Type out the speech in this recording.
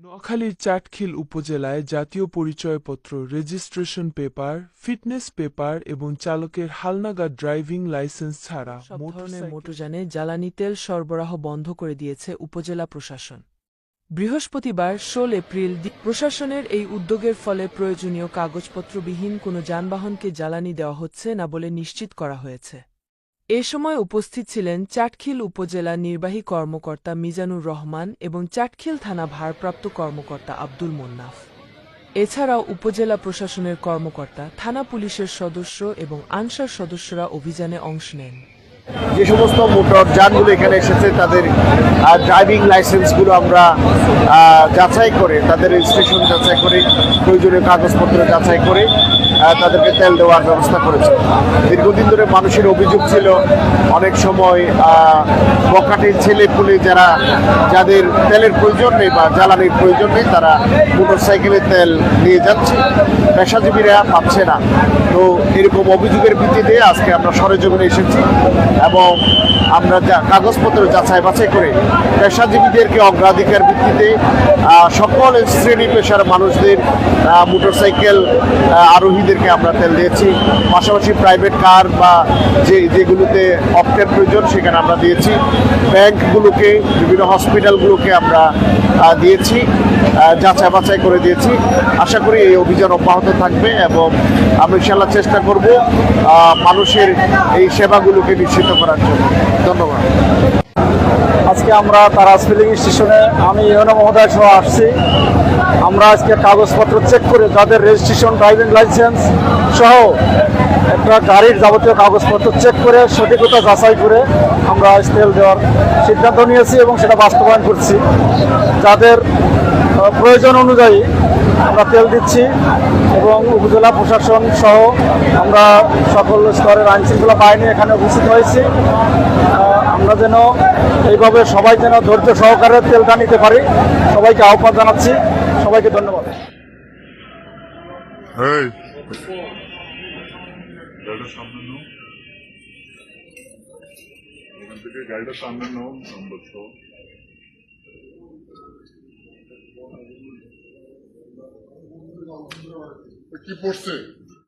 নোয়াখালীর চাটখিল উপজেলায় জাতীয় পরিচয়পত্র, রেজিস্ট্রেশন পেপার, ফিটনেস পেপার এবং চালকের হালনাগাদ ড্রাইভিং লাইসেন্স ছাড়া সব ধরনের মোটরযানে জ্বালানি তেল সরবরাহ বন্ধ করে দিয়েছে উপজেলা প্রশাসন। বৃহস্পতিবার ১৬ এপ্রিল প্রশাসনের এই উদ্যোগের ফলে প্রয়োজনীয় কাগজপত্রবিহীন কোনো যানবাহনকে জ্বালানি দেওয়া হচ্ছে না বলে নিশ্চিত করা হয়েছে। এ সময় উপস্থিত ছিলেন চাটখিল উপজেলা নির্বাহী কর্মকর্তা মিজানুর রহমান এবং চাটখিল থানা ভারপ্রাপ্ত কর্মকর্তা আব্দুল মোন্নাফ। এছাড়াও উপজেলা প্রশাসনের কর্মকর্তা, থানা পুলিশের সদস্য এবং আনসার সদস্যরা অভিযানে অংশ নেন। যে সমস্ত মোটর যানগুলো এখানে এসেছে তাদের ড্রাইভিং লাইসেন্সগুলো আমরা যাচাই করে, তাদের রেজিস্ট্রেশন যাচাই করে, প্রয়োজনীয় কাগজপত্র যাচাই করে তাদেরকে তেল দেওয়ার ব্যবস্থা করেছে। দীর্ঘদিন ধরে মানুষের অভিযোগ ছিল অনেক সময় বখাটের ছেলেপুলে যাদের তেলের প্রয়োজন নেই বা জ্বালানির প্রয়োজন নেই তারা মোটরসাইকেলে তেল নিয়ে যাচ্ছে, পেশাজীবীরা পাচ্ছে না। তো এরকম অভিযোগের ভিত্তিতে আজকে আমরা সরেজমিনে এসেছি এবং আমরা কাগজপত্র যাচাই বাছাই করে পেশাজীবীদেরকে অগ্রাধিকার ভিত্তিতে সকল শ্রেণী পেশার মানুষদের মোটরসাইকেল আরোহীদেরকে আমরা তেল দিয়েছি। পাশাপাশি প্রাইভেট কার বা যেগুলোতে অর্থের প্রয়োজন সেখানে আমরা দিয়েছি। ব্যাংকগুলোকে, বিভিন্ন হসপিটালগুলোকে আমরা দিয়েছি, যাচাই বাছাই করে দিয়েছি। আশা করি এই অভিযান অব্যাহত থাকবে এবং আমরা ইনশাআল্লাহ চেষ্টা করব মানুষের এই সেবাগুলোকে নিশ্চিত করার জন্য। ধন্যবাদ। আজকে আমরা তারাস ফিলিং স্টেশনে আমি ইউনো মহোদয় সহ আসছি। আমরা আজকে কাগজপত্র চেক করে যাদের রেজিস্ট্রেশন, ড্রাইভিং লাইসেন্স সহ একটা গাড়ির যাবতীয় কাগজপত্র চেক করে সঠিকতা যাচাই করে আমরা তেল দেওয়ার সিদ্ধান্ত নিয়েছি এবং সেটা বাস্তবায়ন করছি। যাদের প্রয়োজন অনুযায়ী আমরা তেল দিচ্ছি এবং উপজেলা প্রশাসন সহ আমরা সকল স্তরের আইনশৃঙ্খলা বাহিনী এখানে উপস্থিত হয়েছি। আমরা যেন এইভাবে সবাই যেন ধৈর্য সহকারে তেলটা নিতে পারি, সবাইকে আহ্বান জানাচ্ছি। সবাইকে ধন্যবাদ। কি পড়ছে?